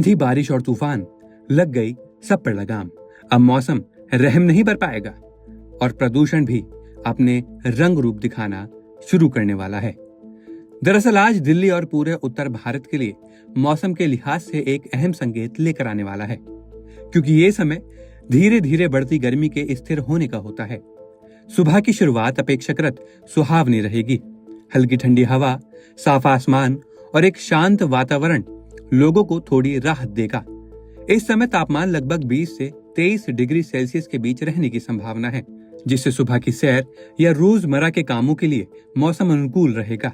आंधी, बारिश और तूफान, लग गई सब पर लगाम। अब मौसम रहम नहीं बर पाएगा और प्रदूषण भी अपने रंग रूप दिखाना शुरू करने वाला है। दरअसल आज दिल्ली और पूरे उत्तर भारत के लिए मौसम के लिहाज से एक अहम संकेत लेकर आने वाला है, क्योंकि ये समय धीरे धीरे बढ़ती गर्मी के स्थिर होने का होता है। सुबह की शुरुआत अपेक्षाकृत सुहावनी रहेगी। हल्की ठंडी हवा, साफ आसमान और एक शांत वातावरण लोगों को थोड़ी राहत देगा। इस समय तापमान लगभग 20 से 23 डिग्री सेल्सियस के बीच रहने की संभावना है, जिससे सुबह की सैर या रोजमर्रा के कामों के लिए मौसम अनुकूल रहेगा।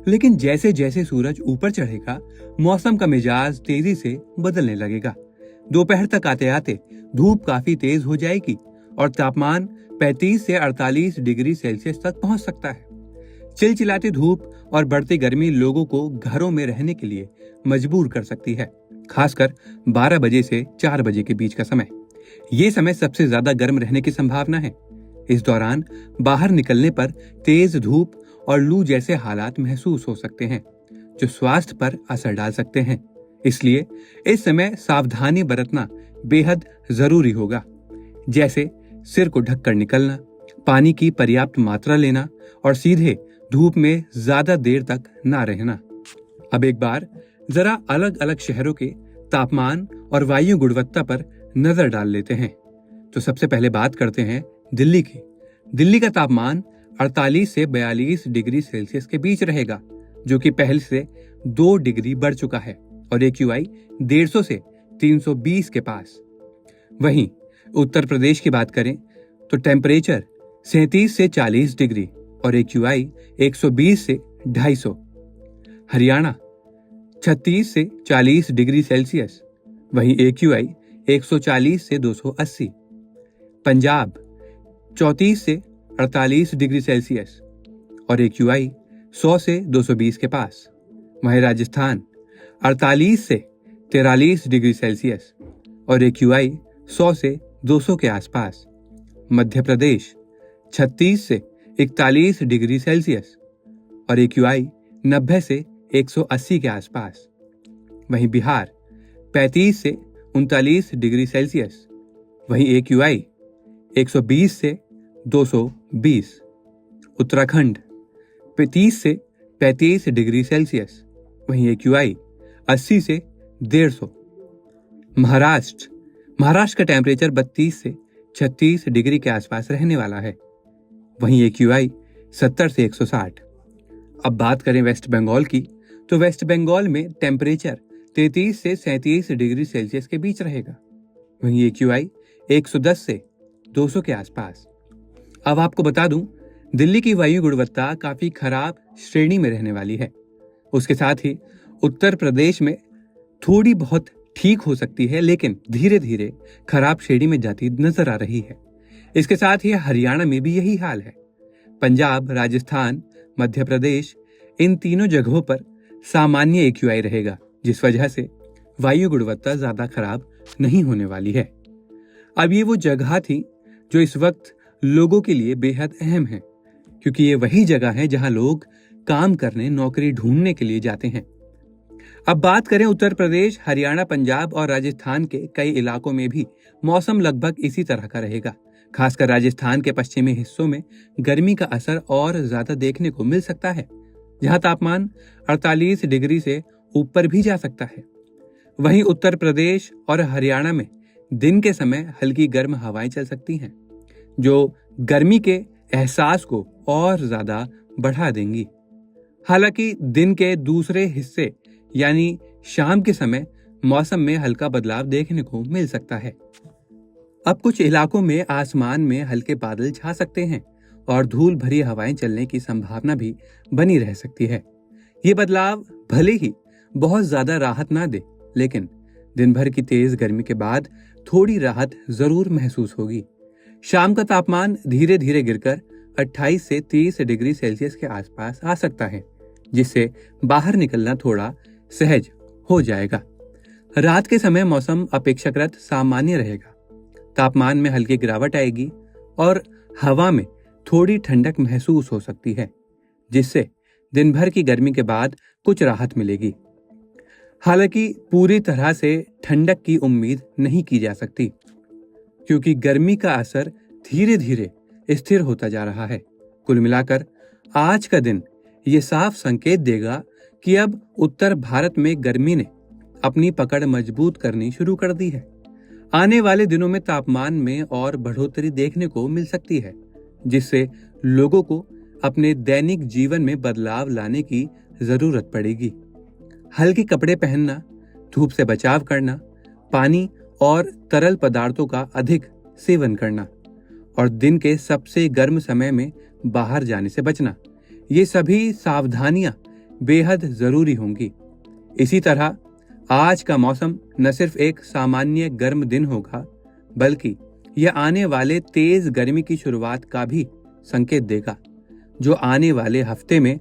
लेकिन जैसे जैसे सूरज ऊपर चढ़ेगा, मौसम का मिजाज तेजी से बदलने लगेगा। दोपहर तक आते आते धूप काफी तेज हो जाएगी और तापमान 35 से 48 डिग्री सेल्सियस तक पहुंच सकता है। चिलचिलाती धूप और बढ़ती गर्मी लोगों को घरों में रहने के लिए मजबूर कर सकती है, खासकर 12 बजे से 4 बजे के बीच का समय। ये समय सबसे ज्यादा गर्म रहने की संभावना है। इस दौरान बाहर निकलने पर तेज धूप और लू जैसे हालात महसूस हो सकते हैं, जो स्वास्थ्य पर असर डाल सकते हैं। इसलिए इस समय सावधानी बरतना बेहद जरूरी होगा, जैसे सिर को ढककर निकलना, पानी की पर्याप्त मात्रा लेना और सीधे धूप में ज्यादा देर तक ना रहना। अब एक बार जरा अलग अलग शहरों के तापमान और वायु गुणवत्ता पर नजर डाल लेते हैं। तो सबसे पहले बात करते हैं दिल्ली की। दिल्ली का तापमान 48 से 42 डिग्री सेल्सियस के बीच रहेगा, जो कि पहले से 2 डिग्री बढ़ चुका है, और AQI 150 से 320 के पास। वहीं उत्तर प्रदेश की बात करें तो टेम्परेचर 37 से 40 डिग्री और AQI 120 से 250। हरियाणा 36 से 40 डिग्री सेल्सियस, वहीं AQI 140 से 280। पंजाब 34 से 48 डिग्री सेल्सियस और AQI 100 से 220 के पास। वहीं राजस्थान 48 से 43 डिग्री सेल्सियस और AQI 100 से 200 के आसपास। मध्य प्रदेश 36 से 41 डिग्री सेल्सियस और AQI 90 से 180 के आसपास। वहीं बिहार 35 से 39 डिग्री सेल्सियस, वहीं AQI 120 से 220। उत्तराखंड 30 से 35 डिग्री सेल्सियस, वहीं AQI 80 से 150। महाराष्ट्र का टेम्परेचर 32 से 36 डिग्री के आसपास रहने वाला है, वहीं AQI 70 से 160। अब बात करें वेस्ट बंगाल की, तो वेस्ट बंगाल में टेम्परेचर 33 से 37 डिग्री सेल्सियस के बीच रहेगा, वहीं AQI 110 से 200 के आसपास। अब आपको बता दूं, दिल्ली की वायु गुणवत्ता काफी खराब श्रेणी में रहने वाली है। उसके साथ ही उत्तर प्रदेश में थोड़ी बहुत ठीक हो सकती है, लेकिन धीरे धीरे खराब श्रेणी में जाती नजर आ रही है। इसके साथ ही हरियाणा में भी यही हाल है। पंजाब, राजस्थान, मध्य प्रदेश, इन तीनों जगहों पर सामान्य AQI रहेगा, जिस वजह से वायु गुणवत्ता ज्यादा खराब नहीं होने वाली है। अब ये वो जगह थी जो इस वक्त लोगों के लिए बेहद अहम है, क्योंकि ये वही जगह है जहां लोग काम करने, नौकरी ढूंढने के लिए जाते हैं। अब बात करें उत्तर प्रदेश, हरियाणा, पंजाब और राजस्थान के कई इलाकों में भी मौसम लगभग इसी तरह का रहेगा। खासकर राजस्थान के पश्चिमी हिस्सों में गर्मी का असर और ज्यादा देखने को मिल सकता है, जहां तापमान 48 डिग्री से ऊपर भी जा सकता है। वहीं उत्तर प्रदेश और हरियाणा में दिन के समय हल्की गर्म हवाएं चल सकती हैं, जो गर्मी के एहसास को और ज्यादा बढ़ा देंगी। हालांकि दिन के दूसरे हिस्से यानी शाम के समय मौसम में हल्का बदलाव देखने को मिल सकता है। अब कुछ इलाकों में आसमान में हल्के बादल छा सकते हैं और धूल भरी हवाएं चलने की संभावना भी बनी रह सकती है। ये बदलाव भले ही बहुत ज्यादा राहत ना दे, लेकिन दिन भर की तेज गर्मी के बाद थोड़ी राहत जरूर महसूस होगी। शाम का तापमान धीरे धीरे गिरकर 28 से 30 डिग्री सेल्सियस के आसपास आ सकता है, जिससे बाहर निकलना थोड़ा सहज हो जाएगा। रात के समय मौसम अपेक्षाकृत सामान्य रहेगा। तापमान में हल्की गिरावट आएगी और हवा में थोड़ी ठंडक महसूस हो सकती है, जिससे दिन भर की गर्मी के बाद कुछ राहत मिलेगी। हालांकि पूरी तरह से ठंडक की उम्मीद नहीं की जा सकती, क्योंकि गर्मी का असर धीरे धीरे स्थिर होता जा रहा है। कुल मिलाकर आज का दिन ये साफ संकेत देगा कि अब उत्तर भारत में गर्मी ने अपनी पकड़ मजबूत करनी शुरू कर दी है। आने वाले दिनों में तापमान में और बढ़ोतरी देखने को मिल सकती है, जिससे लोगों को अपने दैनिक जीवन में बदलाव लाने की जरूरत पड़ेगी। हल्के कपड़े पहनना, धूप से बचाव करना, पानी और तरल पदार्थों का अधिक सेवन करना और दिन के सबसे गर्म समय में बाहर जाने से बचना, ये सभी सावधानियां बेहद जरूरी होंगी। इसी तरह आज का मौसम न सिर्फ एक सामान्य गर्म दिन होगा, बल्कि यह आने वाले तेज गर्मी की शुरुआत का भी संकेत देगा, जो आने वाले हफ्ते में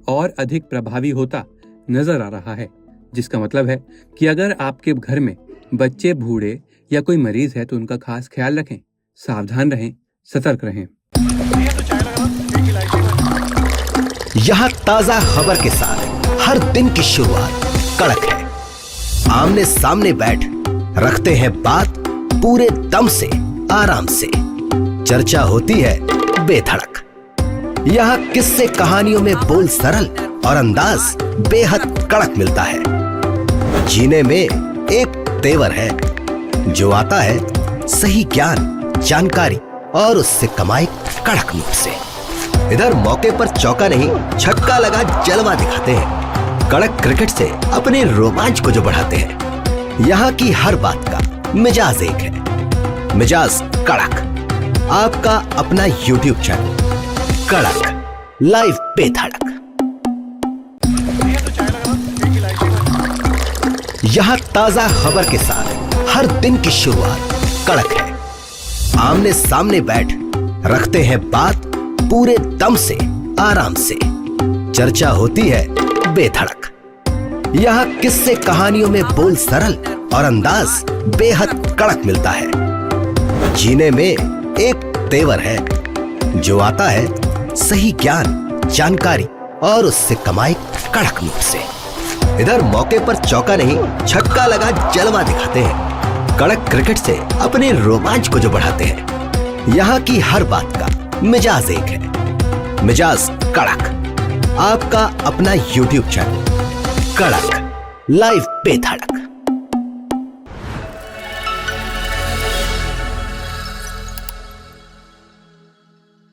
और अधिक प्रभावी होता नजर आ रहा है। जिसका मतलब है कि अगर आपके घर में बच्चे, बूढ़े या कोई मरीज है तो उनका खास ख्याल रखें, सावधान रहें, सतर्क रहें। यहाँ ताजा खबर के साथ हर दिन की शुरुआत कड़क है। आमने सामने बैठ रखते हैं बात पूरे दम से, आराम से। चर्चा होती है बेधड़क। यहाँ किस्से कहानियों में बोल सरल और अंदाज बेहद कड़क मिलता है। जीने में एक तेवर है जो आता है सही ज्ञान, जानकारी और उससे कमाई कड़क नोट से। इधर मौके पर चौका नहीं, छक्का लगा जलवा दिखाते हैं। कड़क क्रिकेट से अपने रोमांच को जो बढ़ाते हैं। यहाँ की हर बात का मिजाज एक है, मिजाज कड़क। आपका अपना YouTube चैनल कड़क लाइव बेधड़क। यहाँ ताजा खबर के साथ हर दिन की शुरुआत कड़क है। आमने सामने बैठ रखते हैं बात पूरे दम से, आराम से। चर्चा होती है बेधड़क। यहाँ किस्से कहानियों में बोल सरल और अंदाज बेहद कड़क मिलता है। जीने में एक तेवर है जो आता है सही ज्ञान, जानकारी और उससे कमाई कड़क नोट से। इधर मौके पर चौका नहीं, छक्का लगा जलवा दिखाते हैं। कड़क क्रिकेट से अपने रोमांच को जो बढ़ाते हैं। यहाँ की हर बात का मिजाज एक है, मिजाज कड़क। आपका अपना YouTube चैनल कड़क लाइव बेधड़क।